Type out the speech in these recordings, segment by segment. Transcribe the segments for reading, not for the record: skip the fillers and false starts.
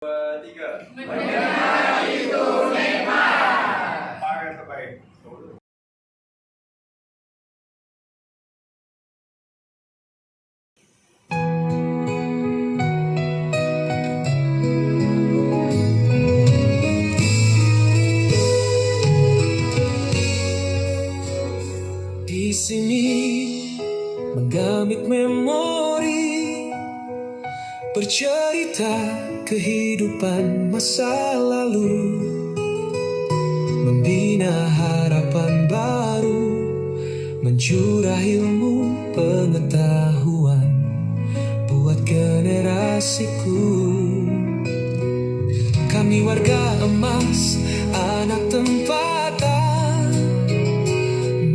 2, 3. Mendengar itu nikmat. Pakai terbaik. Di sini menggamit memori, bercerita kehidupan masa lalu, membina harapan baru, mencurah ilmu pengetahuan buat generasiku. Kami warga emas, anak tempatan,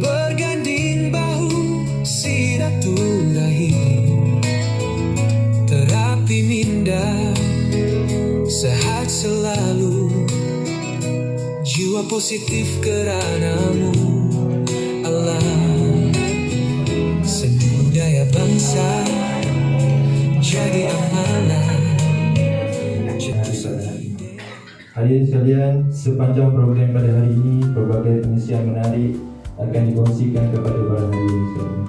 berganding bahu silaturahim, terapi minda, sehat selalu, jiwa positif keranamu Allah. Seni budaya bangsa jadi amanah. Hadirin sekalian, sepanjang program pada hari ini, berbagai pengisian menarik akan dikongsikan kepada para hadirin sekalian.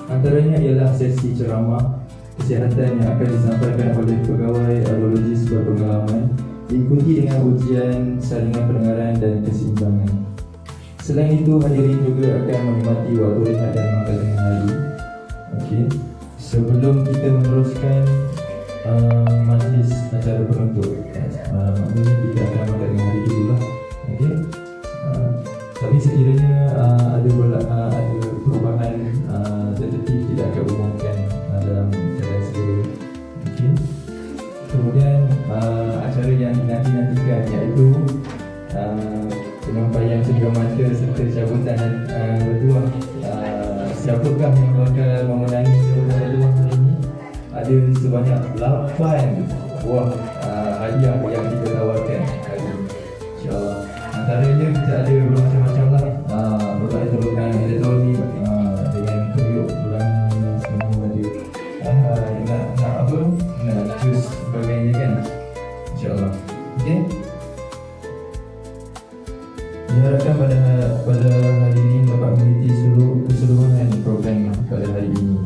Antaranya ialah sesi ceramah kesihatan yang akan disampaikan oleh pegawai audiologis berpengalaman, diikuti dengan ujian saringan pendengaran dan keseimbangan. Selain itu, hadirin juga akan menikmati waktu rehat dan makan tengah hari. Okey. Sebelum kita meneruskan majlis acara penutup, maknanya kita akan makan tengah hari dulu lah. Okey. Tapi sekiranya ada perubahan tertentu, tidak akan umumkan dalam keadaan segera. Okey. Kemudian acara yang dinanti-nantikan iaitu penyampaian cenderamata serta cabutan bertuah. Siapakah yang bakal memenangi cabutan bertuah hari ini? Ada sebanyak 8 buah hadiah yang kita tawarkan hari ini, InsyaAllah. Antaranya kita ada bermacam-macam lah, berbagai terukan elektronik dengan periuk ulangan semua ada. Nak apa? Nak jus sebagainya kan, InsyaAllah. Okey. Diharapkan pada hari ini dapat mengikuti keseluruhan program pada hari ini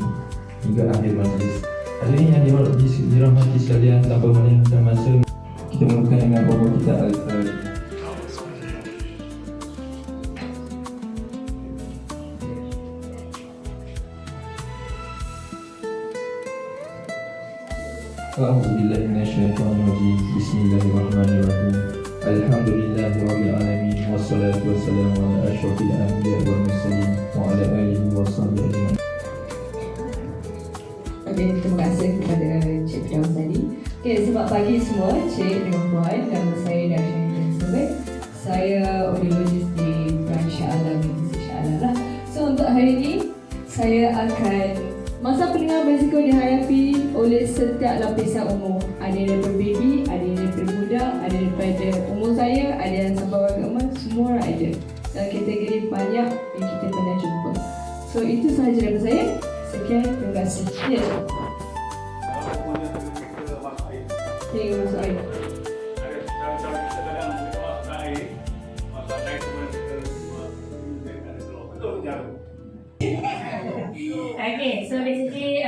hingga akhir majlis. Hadirin yang dirahmati sekalian, tanpa melengahkan masa, kita mulakan dengan pokok kita Al-Fatihah. A'udzubillahi minasyaitonir rajim. Bismillahirrahmanirrahim. Alhamdulillahirabbil alamin, wassalatu wassalamu ala asyrofil anbiya'i wal mursalin wa ala alihi washabbihi ajma'in. Terima kasih kepada Cik Firdaus tadi. Okay, selamat pagi semua, Cik dan Puan. Nama saya Darshan Elizabeth. Saya audiologis di branch Shah Alam, Shah Alam lah. So untuk hari ini, saya akan masa pendengar berisiko dihadapi oleh setiap lapisan umur. Ada yang daripada baby, ada yang daripada budak, ada daripada umur saya, ada yang sampai warga emas, semua ada. Dan kategori banyak yang kita pernah jumpa. So itu sahaja daripada saya. Sekian, terima kasih. Ya. Terima masuk air. Okay, so basically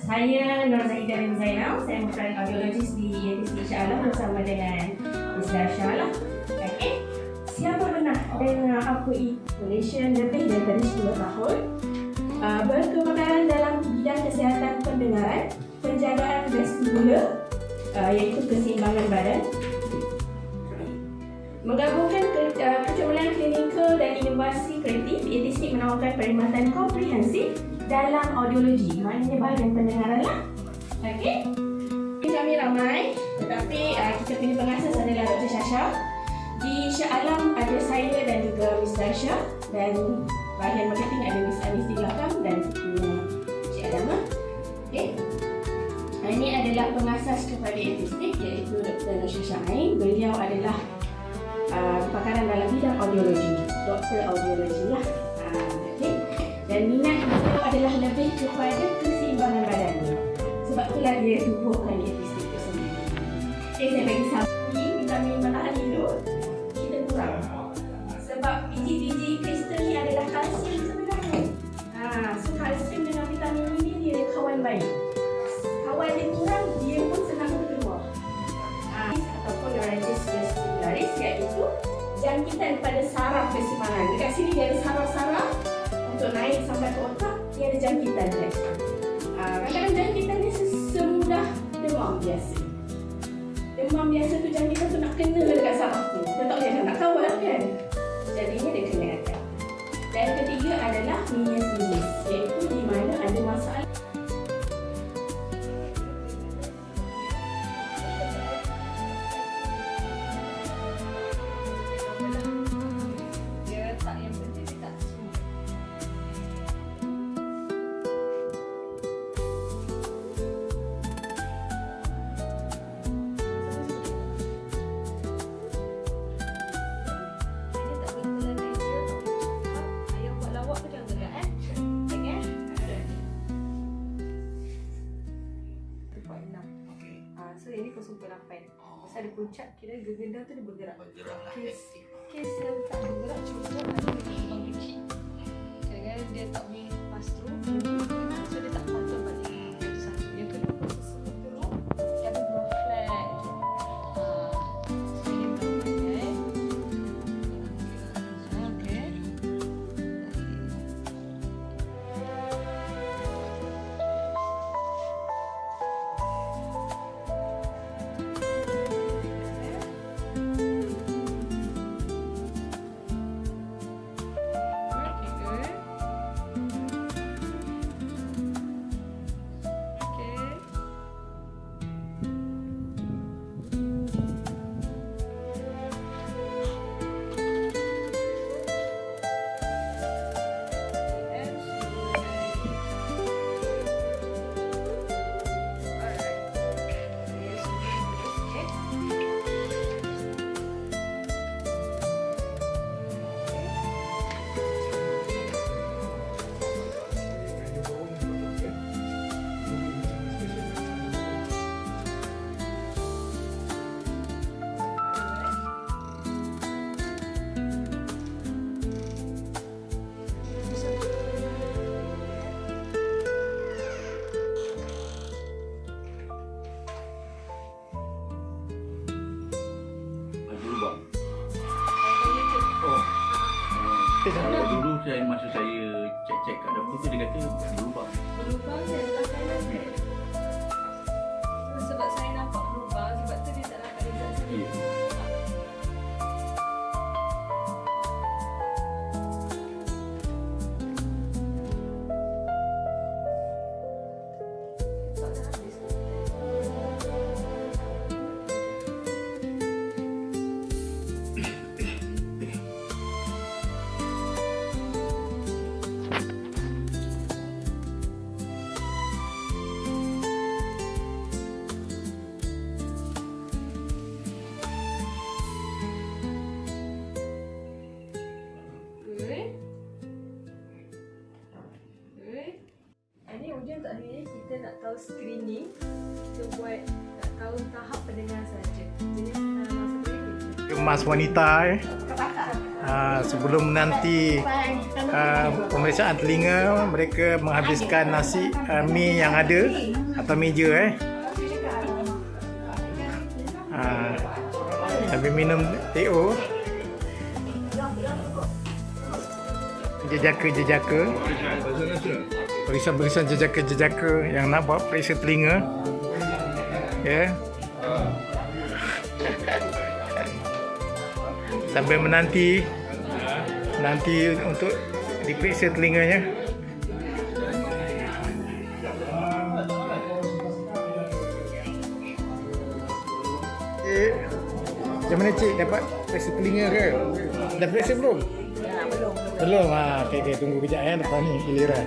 saya Nur Zahidah bin Zainal. Saya merupakan audiologis di ITC Shah Alam bersama dengan Miss Darsha lah. Okay, siapa pernah dengar apa itu Malaysia lebih daripada 10 tahun berkebakaran dalam bidang kesihatan pendengaran, penjagaan vestibular, iaitu keseimbangan badan, menggabungkan kecemaran klinikal dan inovasi kreatif. ITC menawarkan perkhidmatan komprehensif dalam audiologi, maknanya bahagian pendengaran lah. Okey, kami ramai, tetapi kita punya pengasas adalah Dr. Shasha. Di Shah Alam ada saya dan juga Miss Darsha, dan bahagian marketing ada Miss Anis di belakang dan Cik Adama. Okey, ini adalah pengasas kepada ITC, iaitu Dr. Shasha Ain. Beliau adalah kepakaran dalam bidang audiologi, doktor audiologi lah. Okay. Dan minat beliau adalah lebih kepada keseimbangan badan. Sebab itulah dia tubuhkan ITC itu sendiri. Okey, saya bagi sapi vitamin menahan hidup kita kurang. Sebab biji-biji kristal ni adalah kalsium sebenarnya. So kalsium dengan vitamin ini dia kawan baik. Kawan dia kurang, dia pun senang keluar. Ataupun neuritis vestibularis, iaitu jangkitan pada saraf keseimbangan. Dekat sini dia ada saraf-saraf untuk naik sampai ke otak, dia ada jangkitan dia. Kadang-kadang jangkitan ni semudah demam biasa. Demam biasa tu jangkitan tu nak kena dekat saraf tu. Kita tak boleh nak kawal kan. Jadinya dia kena attack. Dan ketiga adalah Meniere's, iaitu di mana ada masalah. Dia tak, yang penting dia tak semua. Dia tak boleh telan air, dia tak boleh cakap. Ayah buat lawak tu jangan gerak Okey? 1.6. So ini 0.8. Pasal ada puncak, kira gegenda tu dia bergerak. Kes yang tak bergerak contoh ada lubang kecil. Kadang-kadang dia tak boleh pass through, so dia tak patut balik. Itu satu. Yang kedua, proses teruk, dia ada dua flat. So ini berapa Okey. Dulu masa saya cek kat dapur tu dia kata berlubang. Berlubang dia adalah kanan kan? Sebab saya nampak berlubang, sebab tu dia tak dapat lihat sendiri. Ya. Tak dah habis. Ini ujian tak hari ni kita nak tahu screening. Kita buat nak tahu tahap pendengar saja. Jenis masa berikut. Kemas wanita sebelum nanti pemeriksaan telinga, mereka menghabiskan nasi mi yang ada atau meja sambil minum teh-o. Jejaka-jejaka, barisan-barisan jejaka-jejaka yang nak buat periksa telinga, sambil menanti untuk diperiksa telinganya. Macam mana cik, dapat periksa telinga ke? Dah periksa belum? Belum. Okey, tunggu kejap lepas ni giliran.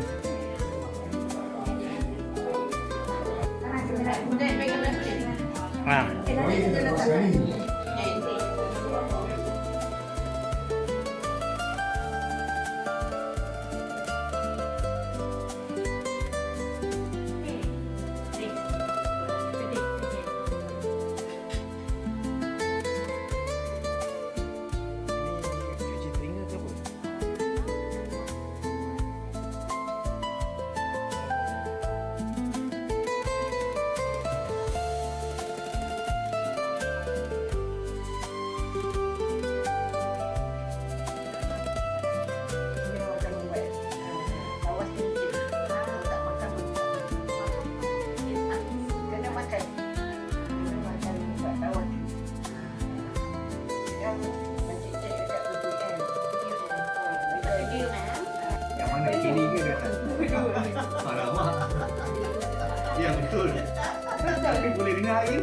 Yang mana kiri ke dekat? Alamak. Ya betul. Tapi boleh dengar lagi?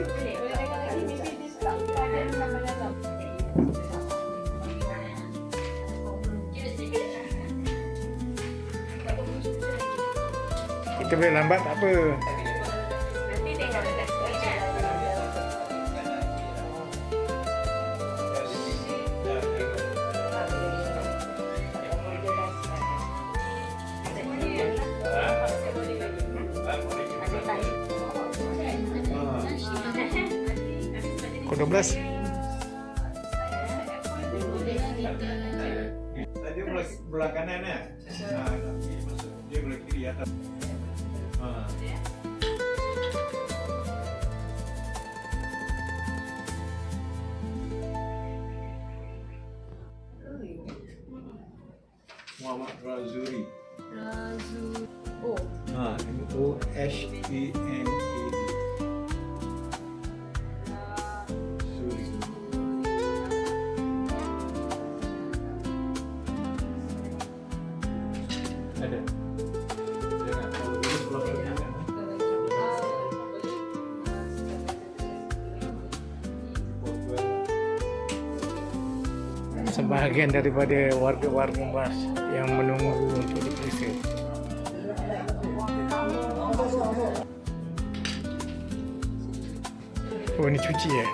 Kita boleh lambat tak apa. Nanti tengok dekat sini. Pukul 12. Dia belah kanan kan? Dia belah kiri atas. Muhammad Razuri. Oshena. Suri. Ada. Jangan kalau tulis belah kanan. Sebahagian daripada warga-warga Mas yang menunggu untuk diperiksa. Oh, ini cuci ya?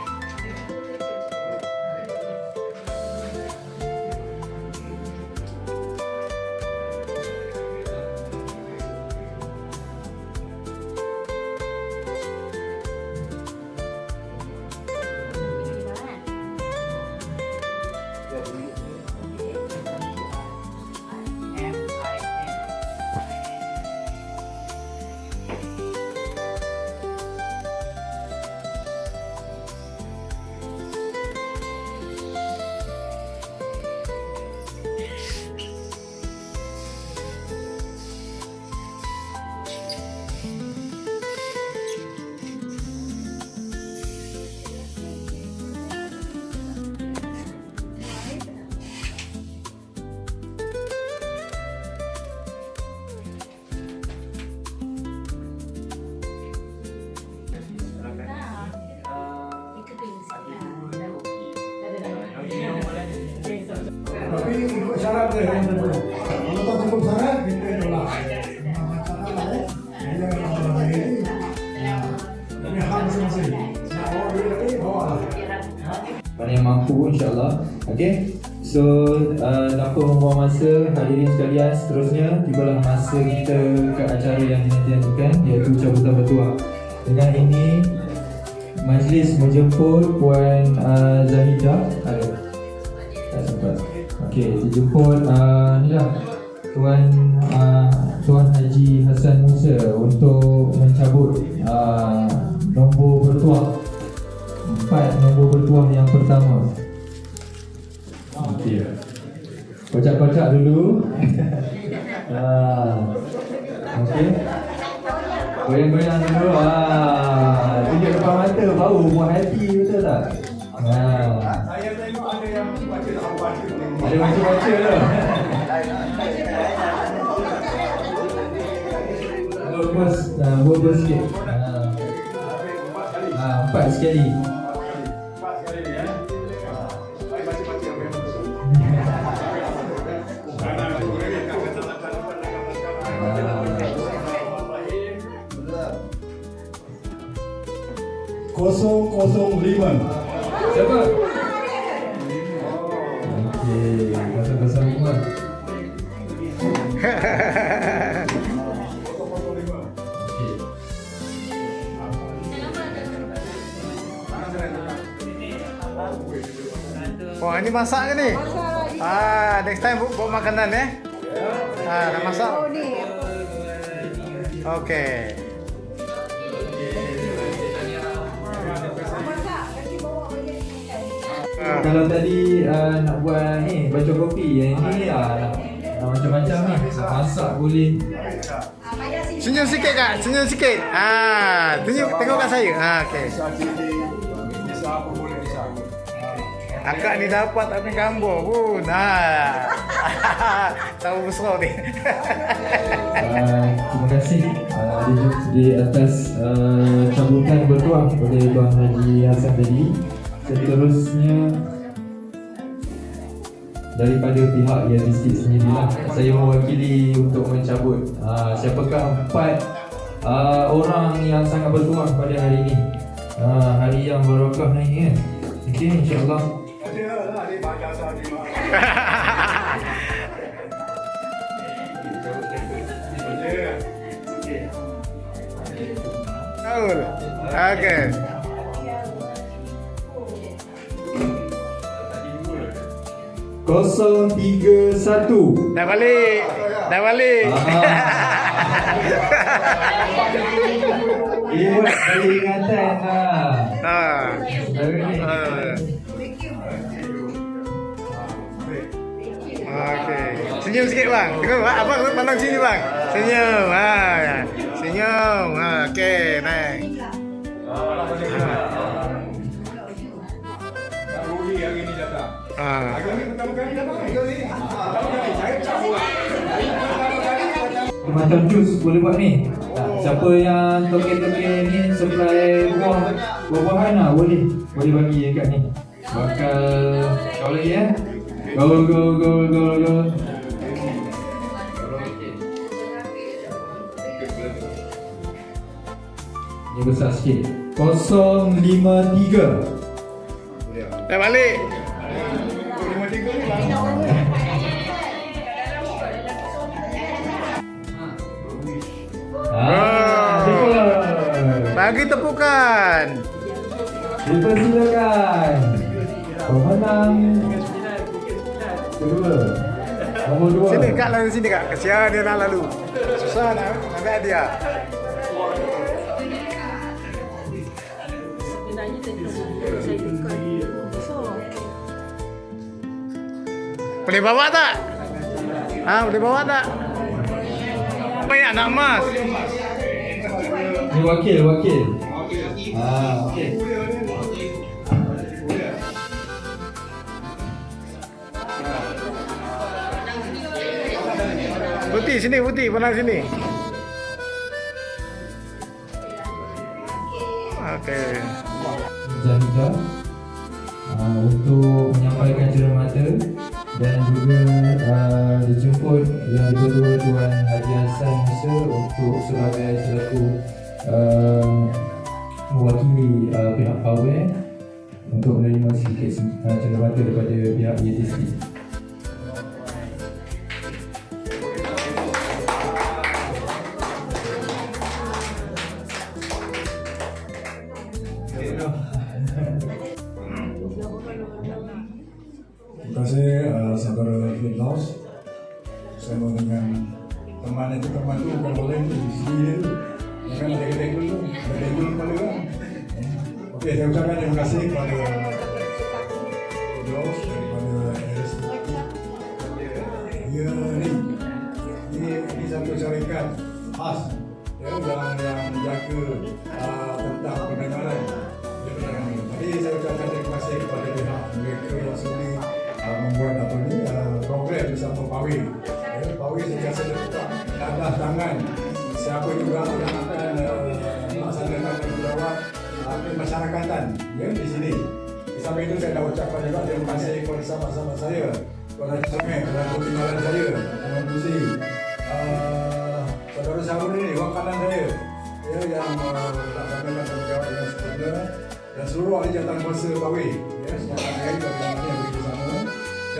Tapi ikut syarat dia yang tentu. Kalau tak cukup syarat, kita tolak. Ini hak masing-masing. Nak bawa duit lagi, bawa lah. Mana yang mampu insyaAllah. Okay. So tanpa membuang masa, hadirin sekalian, seterusnya tibalah masa kita ke acara yang dinantikan, iaitu cabutan bertuah. Dengan ini majlis menjemput Puan Zahidah. Ada? Tak sempat. Okey, dijemput ni lah Tuan Haji Hassan Musa untuk mencabut nombor bertuah. 4 nombor bertuah yang pertama. Okey. Kocak-kocak dulu. Okey. Goyang-goyang dulu. Tunjuk depan mata, bau buat hati, betul tak? Saya tengok ada yang baca tak baca. Ada baca-baca tu. Bobos sikit. 4 sekali. 4 sekali ni ya. Baik baca-baca apa yang betul. Kosong 05. Siapa? Okey, pasal-pasal rumah. Okey. Wah, ini masak ke ni? Next time bawa makanan nak masak. Okey. Kalau tadi nak buat ni, baca kopi, yang ni nak macam-macam ni. Masak boleh. Senyum sikit Kak, senyum sikit. Tunjuk, tengok kat saya. Okey. Bisa apa boleh bisa. Akak ni dapat tak main gambar pun. Tahu besar ni. Terima kasih di atas sambutan bertuah oleh Tuan Haji Hassan tadi. Seterusnya daripada pihak Yadistik sendirilah, saya mewakili untuk mencabut siapakah 4 orang yang sangat bertuah pada hari ini. Hari yang barakah ni kan. Okey, insya-Allah. Okey. Kosong 3-1. Dah balik. Dia buat dari ingatan Okey. Senyum sikit bang. Tengok abang pandang sini bang. Senyum. Senyum. Okey, naik. Rugi hari ni datang. Hari ni pertama kali datang. Saya cabut. macam jus boleh buat ni. Siapa yang token-token ni supply buah-buahan lah boleh bagi dekat ni. Bakal kau lagi ya. Go. Ni besar sikit. 053. Dah balik. Bagi tepukan. Dipersilakan. Pemenang kedua. Nombor 2. Sini kak, lalu sini kak. Kesian dia nak lalu. Susah nak ambil hadiah. Boleh bawa tak? Boleh bawa tak? Banyak nak emas. Ni wakil. Okey. Putih sini, pandang sini. Okey. Zahidah untuk menyampaikan cermata dan juga dijemput yang kedua Tuan Haji Hassan Musa untuk selaku mewakili pihak Power untuk menerima sedikit cermata daripada pihak Yadistik. Terima kasih saudara Firdaus. Bersama dengan teman itu teman tu bukan boleh tu di sini dia tu. Kan ada kedai dulu, kedai dulu kepala kan. Okey, saya ucapkan terima kasih kepada Firdaus daripada RST. Ini satu syarikat khas yang menjaga tentang pendengaran. Jadi saya ucapkan terima kasih kepada pihak mereka yang sudi membuat program bersama Pawi. Pawi sentiasa letak dadah tangan siapa juga yang akan melaksanakan tanggungjawab kemasyarakatan di sini. Di samping itu saya dah ucapkan juga terima kasih kepada sahabat-sahabat saya, kepada Haji dan pertimbangan saya, Tuan Busi, saudara Syarul ini, orang kanan saya, yang melaksanakan tanggungjawab dengan sempurna, dan seluruh ahli jawatankuasa Pawi, semuanya yang bersama.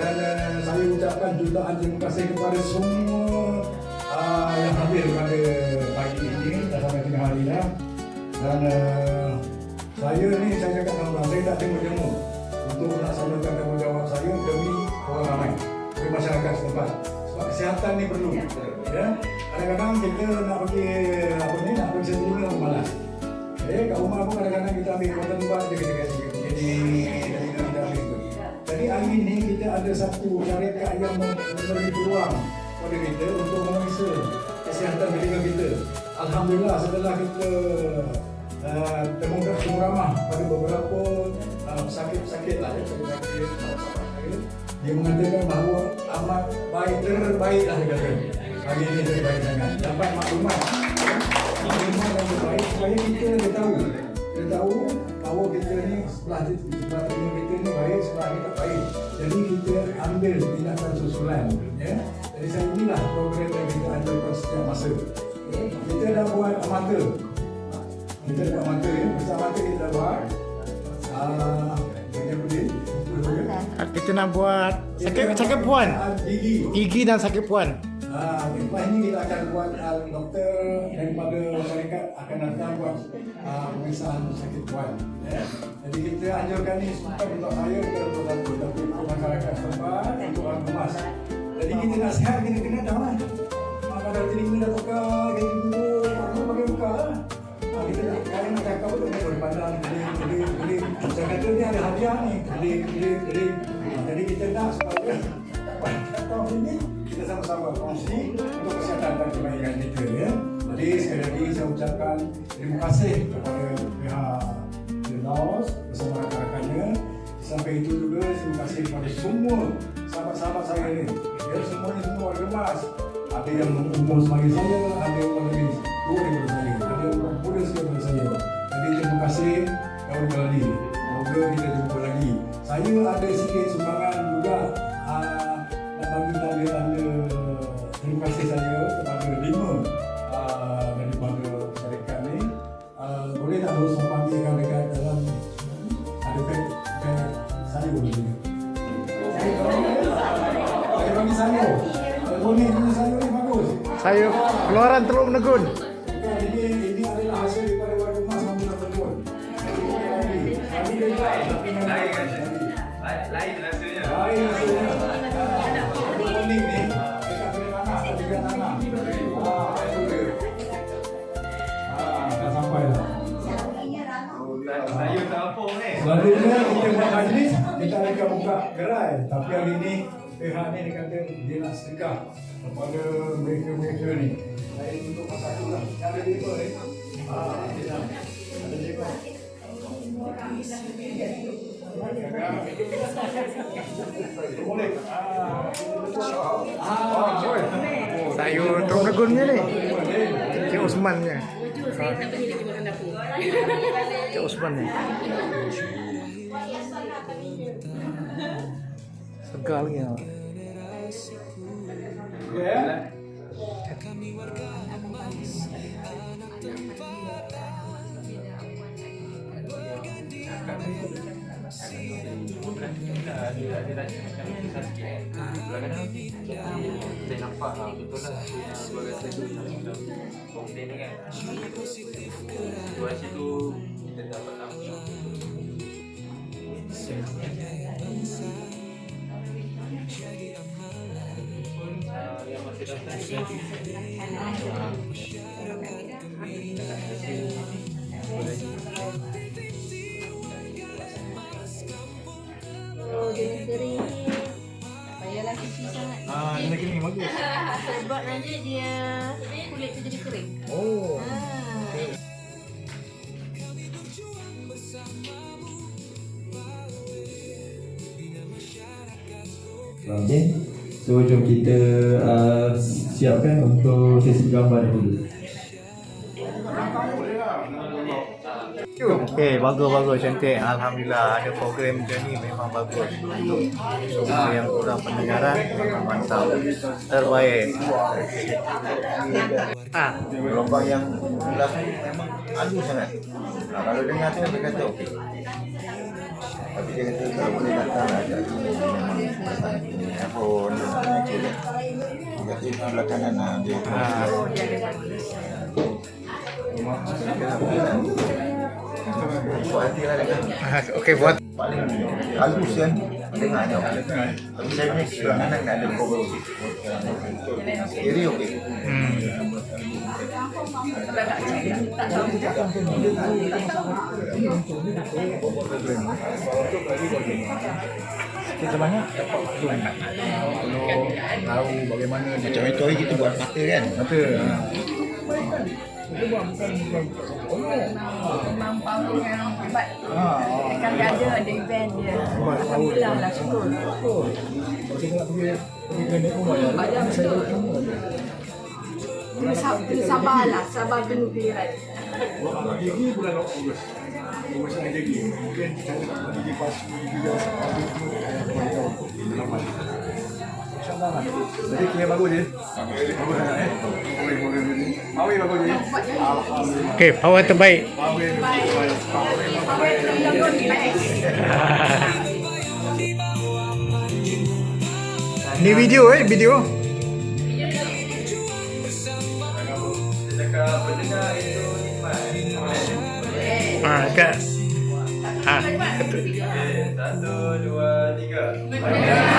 Dan saya ucapkan jutaan terima kasih kepada semua yang hadir pada pagi ini dah sampai tengah hari dah. Dan saya cakap dengan saya tak temu-temu untuk melaksanakan tanggungjawab saya demi orang ramai, demi masyarakat setempat. Sebab kesihatan ni perlu. Ya, kadang-kadang kita nak pergi nak pergi telinga malas. Kat rumah pun kadang-kadang kita ambil kotak tempat dia kita kasi jadi kita ambil tu. Jadi hari ini kita ada satu syarikat yang memberi peluang kepada kita untuk memeriksa kesihatan telinga kita. Alhamdulillah setelah kita temukan semua ramah pada beberapa sakit lah, sakit. Dia mengatakan bahawa amat baik terbaik lah dia kata. Hari ini terbaik sangat. Dapat maklumat yang terbaik supaya kita tahu bahawa kita ni sebelah telinga kita ni baik, sebelah ni tak baik. Jadi kita ambil tindakan susulan. Ya? Jadi saya inilah program yang kita ajarkan setiap masa. Kita dah buat amata. Kita dah buat amata ya. Besar amata kita dah buat. Kita nak buat sakit puan. Gigi dan sakit puan. Lepas ini kita akan buat doktor daripada syarikat akan datang buat pemeriksaan sakit puan. Jadi kita anjurkan ni bukan untuk saya, bukan untuk satu, tapi untuk masyarakat setempat, untuk orang kemas. Jadi kita nak sihat, kita kena dah lah. Kalau telinga dah buka, kita duduk, kita pakai buka lah. Kita nak cakap tu ni boleh pandang geling. Saya kata ni ada hadiah ni, geling. Jadi kita nak supaya tahun ini kita sama-sama kongsi untuk kesihatan dan kebaikan kita ya. Jadi sekali lagi saya ucapkan terima kasih kepada pihak Laos bersama rakan-rakannya. Sampai itu juga terima kasih kepada semua sahabat-sahabat saya ni. Ya, semuanya semua orang Kemas. Ada yang umur semasa saya, ada yang lebih tua daripada saya, ada yang muda sikit daripada saya. Jadi terima kasih kawan kali. Semoga kita jumpa lagi. Saya ada sikit sumbangan juga nak bagi tanda terima kasih saya kepada 5 daripada syarikat ni. Boleh tak harus sampaikan dekat dalam ada beg sayur ni. Saya bagi sayur. Boleh punya sayur ni bagus. Sayur keluaran Teluk Menegun. Ini adalah hasil daripada warga emas Mamunan Teluk. Lain rasanya. Kuning ni dekat boleh tanah, dekat tanah. Dah sampai dah. Sayur kampung ni. Selalunya kita buat majlis, kita akan buka gerai. Tapi hari ni pihak ni dia kata dia nak sedekah kepada mereka-mereka ni. Saya untuk masak tu lah. Ada 5 ni. Ada 5. Boleh. Sayur Teluk Menegun ni. Cik Osman ni. Cik Osman ni. Segar lagi lah. Ya. Saya nampak betul lah sebagai satu komplain ni kan. Situasi tu kita dapat tahu. Yang masih datang Dia kering ni tak payahlah cuci sangat. Dia kering bagus. Sebab nanti dia kulit tu jadi kering. Oh. Okey. So jom kita siapkan untuk sesi gambar dulu. Okey, bagus cantik. Alhamdulillah ada program macam ni memang bagus. Semua yang kurang pendengaran memang mantap. Terbaik. Gelombang yang belas ni memang halus sangat. Kalau dengar tu dia kata okey. Tapi dia kata kalau boleh datang ada memang datang ini handphone dia kata di sebelah kanan dia buat hati lah dengan Okey, buat paling halus kan dengar tau. Tapi saya punya sebelah kanan tak ada problem. Kiri okey. kita banyak dapat kalau tahu bagaimana Macam itu hari kita buat mata kan. kata. Kita buat bukan Memang power yang hebat. Kali ada event dia. Alhamdulillah lah, syukur. Kalau saya nak pergi klinik pun banyak. Banyak betul. Kena sabarlah, sabar tunggu period. Gigi bulan Ogos. Pemeriksaan gigi. Mungkin kita nak gigi palsu, gigi yang InsyaAllah lah. Jadi kira bagus je. Bagus sangat Mawi bagus je. Alhamdulillah. Okey, power terbaik. Mawi terbaik. Ni video video. Dia cakap pendengar itu nikmat. Kat. Okay, 1, 2, 3.